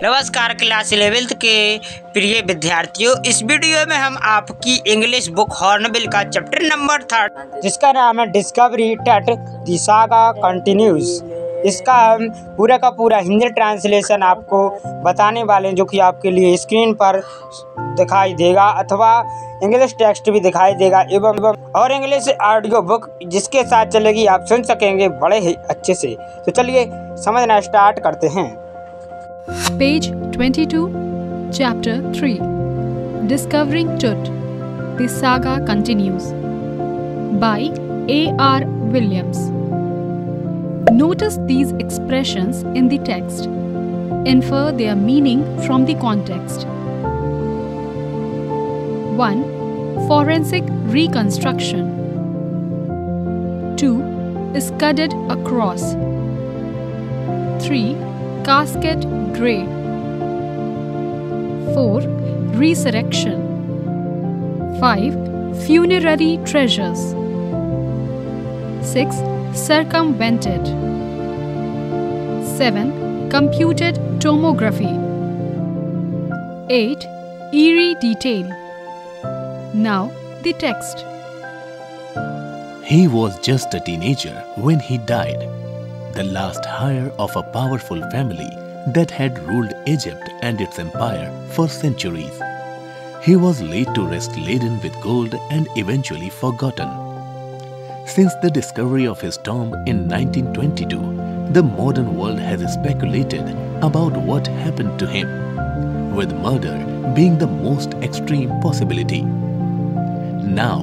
नमस्कार class 11th के प्रिय विद्यार्थियों, इस वीडियो में हम आपकी इंग्लिश बुक हॉर्नबिल का चैप्टर नंबर 3 जिसका नाम है डिस्कवरी टट द सागा कंटिन्यूज, इसका हम पूरा का पूरा हिंदी ट्रांसलेशन आपको बताने वाले हैं, जो कि आपके लिए स्क्रीन पर दिखाई देगा अथवा इंग्लिश टेक्स्ट भी दिखाई देगा एवं और इंग्लिश ऑडियो बुक जिसके साथ चलेगी, आप सुन सकेंगे बड़े ही अच्छे से। तो चलिए समझना स्टार्ट करते हैं। Page 22, Chapter 3, Discovering Tut, The Saga Continues, by A.R. Williams. Notice these expressions in the text. Infer their meaning from the context. 1. Forensic reconstruction. 2. Scudded across. 3. Casket grey. 4. Resurrection. 5. Funerary treasures. 6. Circumvented. 7. Computed tomography. 8. Eerie detail. Now the text. He was just a teenager when he died, the last heir of a powerful family that had ruled Egypt and its empire for centuries. He was laid to rest laden with gold and eventually forgotten. Since the discovery of his tomb in 1922, the modern world has speculated about what happened to him, with murder being the most extreme possibility. Now,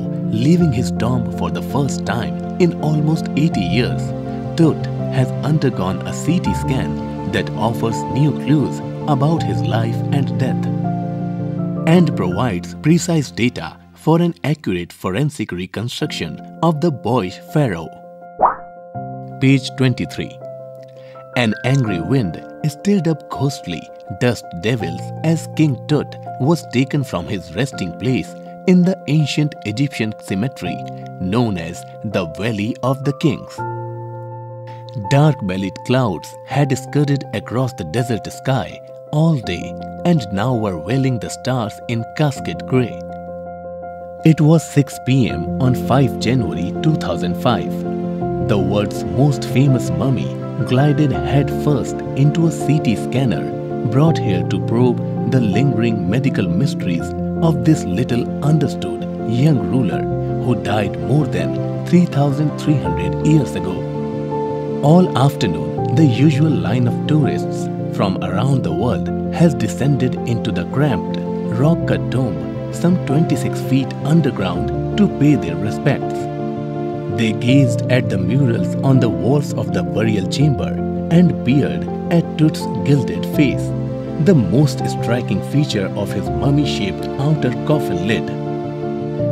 leaving his tomb for the first time in almost 80 years, Tut has undergone a CT scan that offers new clues about his life and death and provides precise data for an accurate forensic reconstruction of the boyish pharaoh. Page 23. An angry wind stirred up ghostly dust devils as King Tut was taken from his resting place in the ancient Egyptian cemetery known as the Valley of the Kings. Dark-bellied clouds had scurried across the desert sky all day and now were veiling the stars in casket grey. It was 6 p.m. on 5 January 2005. The world's most famous mummy glided head-first into a CT scanner brought here to probe the lingering medical mysteries of this little understood young ruler who died more than 3,300 years ago. All afternoon, the usual line of tourists from around the world has descended into the cramped, rock-cut tomb some 26 feet underground to pay their respects. They gazed at the murals on the walls of the burial chamber and peered at Tut's gilded face, the most striking feature of his mummy-shaped outer coffin lid.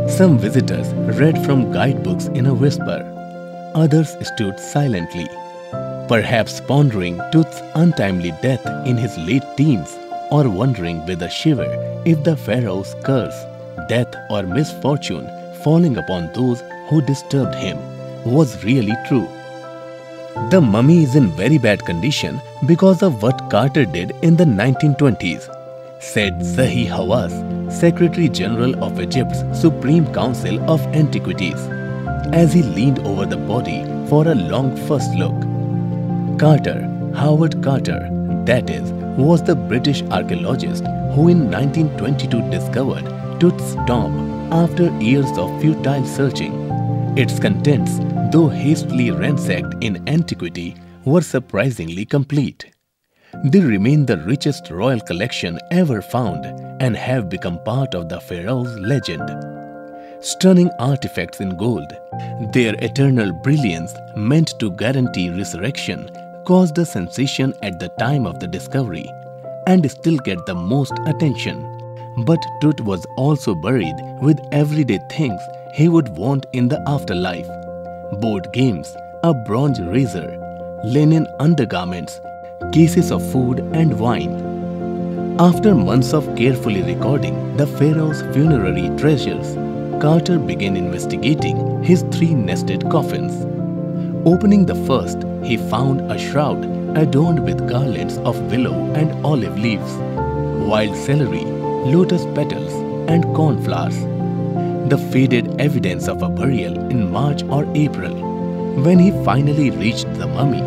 Some visitors read from guidebooks in a whisper. Others stood silently, perhaps pondering Tut's untimely death in his late teens or wondering with a shiver if the pharaoh's curse, death or misfortune falling upon those who disturbed him was really true. The mummy is in very bad condition because of what Carter did in the 1920s, said Zahi Hawass, Secretary General of Egypt's Supreme Council of Antiquities, as he leaned over the body for a long first look. Carter, Howard Carter, that is, was the British archaeologist who in 1922 discovered Tut's tomb after years of futile searching. Its contents, though hastily ransacked in antiquity, were surprisingly complete. They remain the richest royal collection ever found and have become part of the pharaoh's legend. Stunning artifacts in gold, their eternal brilliance meant to guarantee resurrection, caused a sensation at the time of the discovery and still get the most attention. But Tut was also buried with everyday things he would want in the afterlife: board games, a bronze razor, linen undergarments, cases of food and wine. After months of carefully recording the pharaoh's funerary treasures, Carter began investigating his 3 nested coffins. Opening the first, he found a shroud adorned with garlands of willow and olive leaves, wild celery, lotus petals, and cornflowers. The faded evidence of a burial in March or April. When he finally reached the mummy,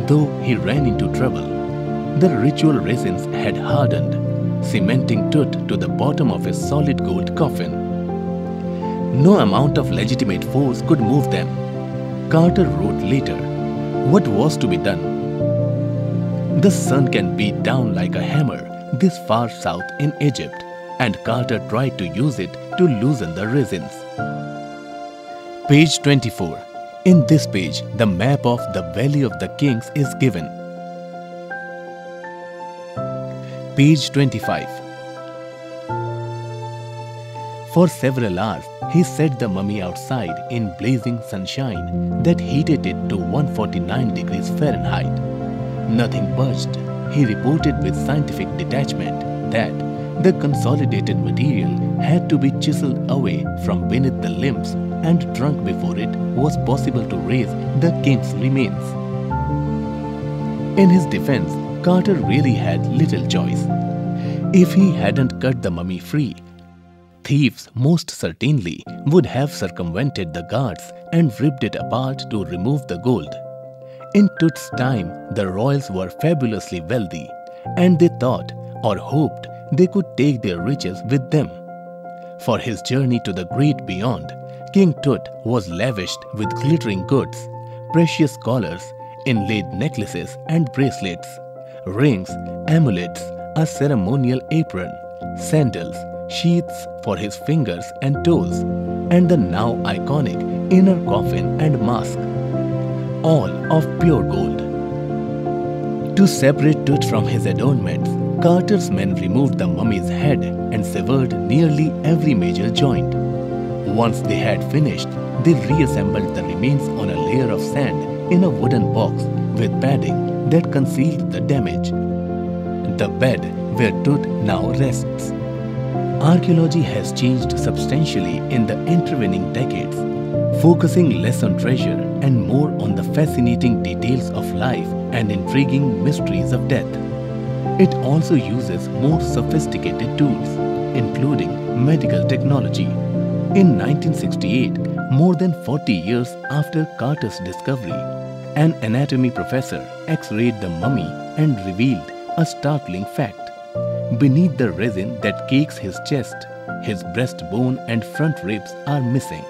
though he ran into trouble, the ritual resins had hardened, cementing Tut to the bottom of his solid gold coffin. No amount of legitimate force could move them. Carter wrote later, what was to be done? The sun can beat down like a hammer this far south in Egypt, and Carter tried to use it to loosen the resins. Page 24. In this page, the map of the Valley of the Kings is given. Page 25. For several hours, he set the mummy outside in blazing sunshine that heated it to 149 degrees Fahrenheit. Nothing budged. He reported with scientific detachment that the consolidated material had to be chiseled away from beneath the limbs and drunk before it was possible to raise the king's remains. In his defense, Carter really had little choice. If he hadn't cut the mummy free, thieves most certainly would have circumvented the guards and ripped it apart to remove the gold. In Tut's time, the royals were fabulously wealthy, and they thought or hoped they could take their riches with them. For his journey to the great beyond, King Tut was lavished with glittering goods, precious collars, inlaid necklaces and bracelets, rings, amulets, a ceremonial apron, sandals, sheaths for his fingers and toes, and the now iconic inner coffin and mask, all of pure gold. To separate Tut from his adornments, Carter's men removed the mummy's head and severed nearly every major joint. Once they had finished, they reassembled the remains on a layer of sand in a wooden box with padding that concealed the damage. The bed where Tut now rests. Archaeology has changed substantially in the intervening decades, focusing less on treasure and more on the fascinating details of life and intriguing mysteries of death. It also uses more sophisticated tools, including medical technology. In 1968, more than 40 years after Carter's discovery, an anatomy professor X-rayed the mummy and revealed a startling fact. Beneath the resin that cakes his chest, his breastbone and front ribs are missing.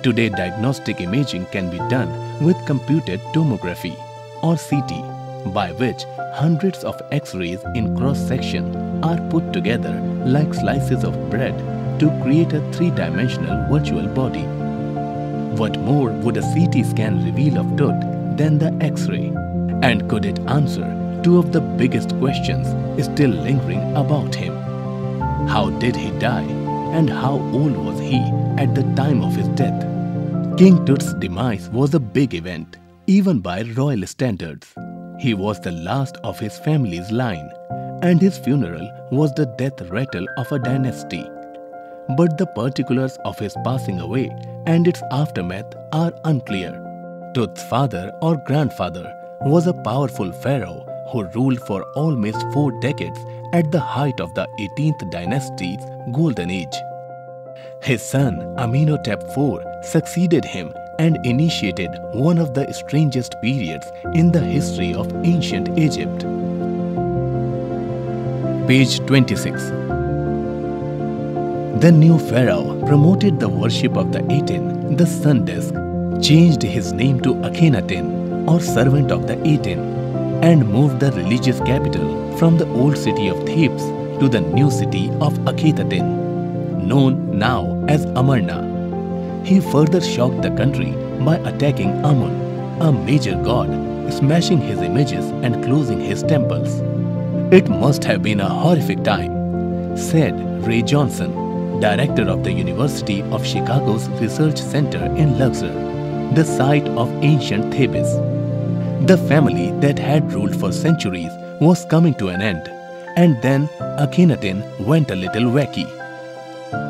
Today, diagnostic imaging can be done with computed tomography or CT, by which hundreds of X-rays in cross-section are put together like slices of bread to create a three-dimensional virtual body. What more would a CT scan reveal of Tut than the X-ray? And could it answer two of the biggest questions still lingering about him? How did he die? And how old was he at the time of his death? King Tut's demise was a big event, even by royal standards. He was the last of his family's line, and his funeral was the death rattle of a dynasty. But the particulars of his passing away and its aftermath are unclear. Tut's father or grandfather was a powerful pharaoh who ruled for almost 4 decades at the height of the 18th dynasty's golden age. His son Amenhotep IV succeeded him and initiated one of the strangest periods in the history of ancient Egypt. Page 26. The new pharaoh promoted the worship of the Aten, the sun disk, changed his name to Akhenaten or servant of the Aten, and moved the religious capital from the old city of Thebes to the new city of Akhetaten, known now as Amarna. He further shocked the country by attacking Amun, a major god, smashing his images and closing his temples. It must have been a horrific time, said Ray Johnson, director of the University of Chicago's Research Center in Luxor, the site of ancient Thebes. The family that had ruled for centuries was coming to an end, and then Akhenaten went a little wacky.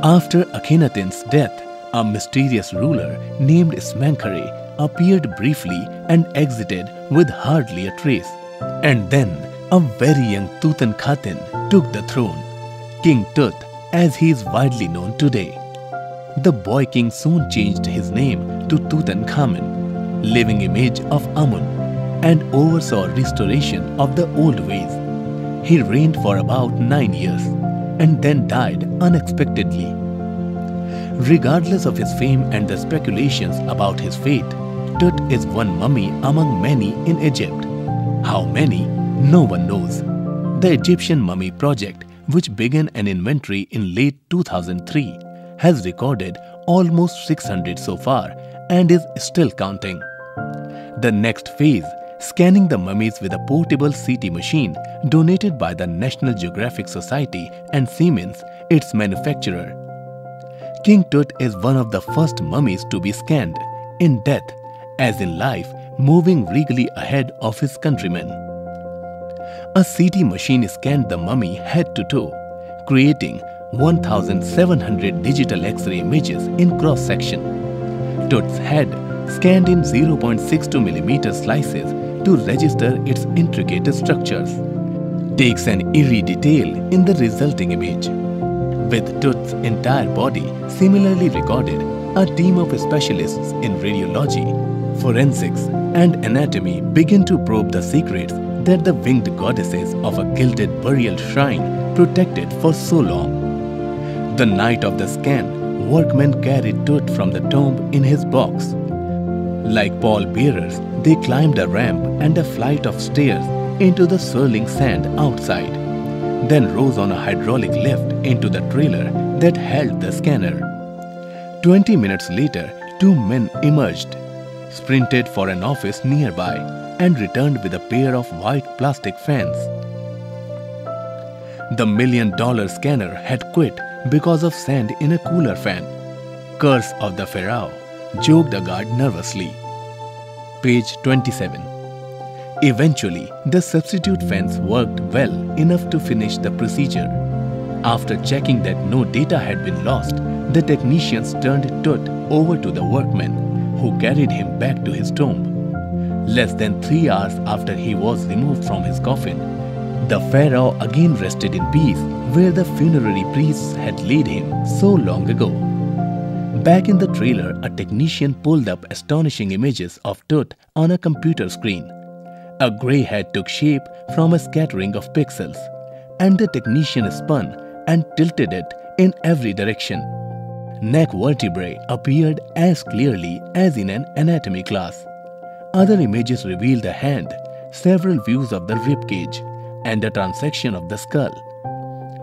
After Akhenaten's death, a mysterious ruler named Smenkhare appeared briefly and exited with hardly a trace. And then a very young Tutankhaten took the throne, King Tut, as he is widely known today. The boy king soon changed his name to Tutankhamen, living image of Amun, and oversaw restoration of the old ways. He reigned for about 9 years and then died unexpectedly. Regardless of his fame and the speculations about his fate, Tut is one mummy among many in Egypt. How many? No one knows. The Egyptian Mummy Project, which began an inventory in late 2003, has recorded almost 600 so far and is still counting. The next phase, scanning the mummies with a portable CT machine donated by the National Geographic Society and Siemens, its manufacturer. King Tut is one of the first mummies to be scanned, in death as in life, moving regally ahead of his countrymen. A CT machine scanned the mummy head to toe, creating 1,700 digital X-ray images in cross-section. Tut's head, scanned in 0.62 mm slices to register its intricate structures, takes an eerie detail in the resulting image. With Tut's entire body similarly recorded, a team of specialists in radiology, forensics and anatomy begin to probe the secrets that the winged goddesses of a gilded burial shrine protected for so long. The night of the scan, workmen carried Tut from the tomb in his box. Like pallbearers, they climbed a ramp and a flight of stairs into the swirling sand outside, then rose on a hydraulic lift into the trailer that held the scanner. 20 minutes later, 2 men emerged, sprinted for an office nearby, and returned with a pair of white plastic fans. The $1 million scanner had quit because of sand in a cooler fan. Curse of the Pharaoh, joked a guard nervously. Page 27. Eventually, the substitute fans worked well enough to finish the procedure. After checking that no data had been lost, the technicians turned Tut over to the workmen, who carried him back to his tomb. Less than 3 hours after he was removed from his coffin, the pharaoh again rested in peace where the funerary priests had laid him so long ago. Back in the trailer, a technician pulled up astonishing images of Tut on a computer screen. A grey head took shape from a scattering of pixels, and the technician spun and tilted it in every direction. Neck vertebrae appeared as clearly as in an anatomy class. Other images revealed a hand, several views of the ribcage, and a transection of the skull.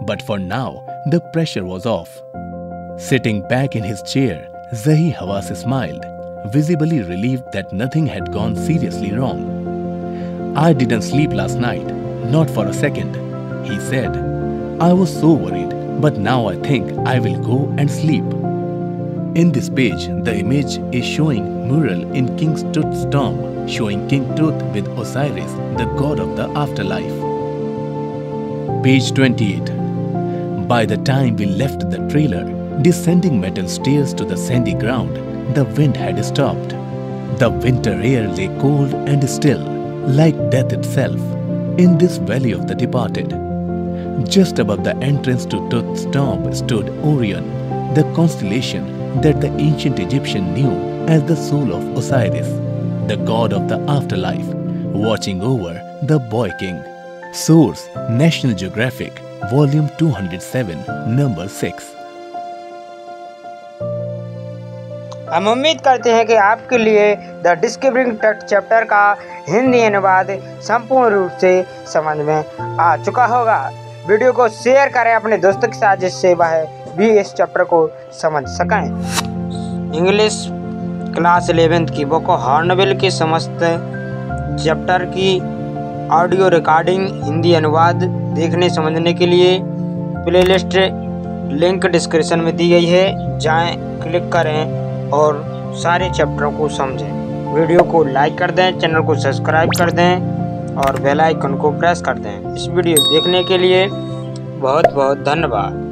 But for now, the pressure was off. Sitting back in his chair, Zahi Hawass smiled, visibly relieved that nothing had gone seriously wrong. "I didn't sleep last night, not for a second," he said. "I was so worried, but now I think I will go and sleep." In this page, the image is showing mural in King Tut's tomb, showing King Tut with Osiris, the god of the afterlife. Page 28. By the time we left the trailer, descending metal stairs to the sandy ground, the wind had stopped. The winter air lay cold and still, like death itself, in this valley of the departed. Just above the entrance to Tut's tomb stood Orion, the constellation that the ancient Egyptian knew as the soul of Osiris, the god of the afterlife, watching over the boy king. Source: National Geographic, Volume 207, Number 6. हम उम्मीद करते हैं कि आपके लिए the discovering टट chapter का हिंदी अनुवाद संपूर्ण रूप से समझ में आ चुका होगा। वीडियो को शेयर करें अपने दोस्तों के साथ, जिससे वह भी इस चैप्टर को समझ सकें। इंग्लिश क्लास 11th की बुक हॉर्नबिल के समस्त चैप्टर की ऑडियो रिकॉर्डिंग हिंदी अनुवाद देखने समझने के लिए प्लेलिस्ट लिंक डिस्क्रिप्शन में दी गई है, जाएं, क्लिक करें और सारे चैप्टरों को समझें। वीडियो को लाइक कर दें, चैनल को सब्सक्राइब कर दें और बेल आइकन को प्रेस कर दें। इस वीडियो देखने के लिए बहुत बहुत धन्यवाद।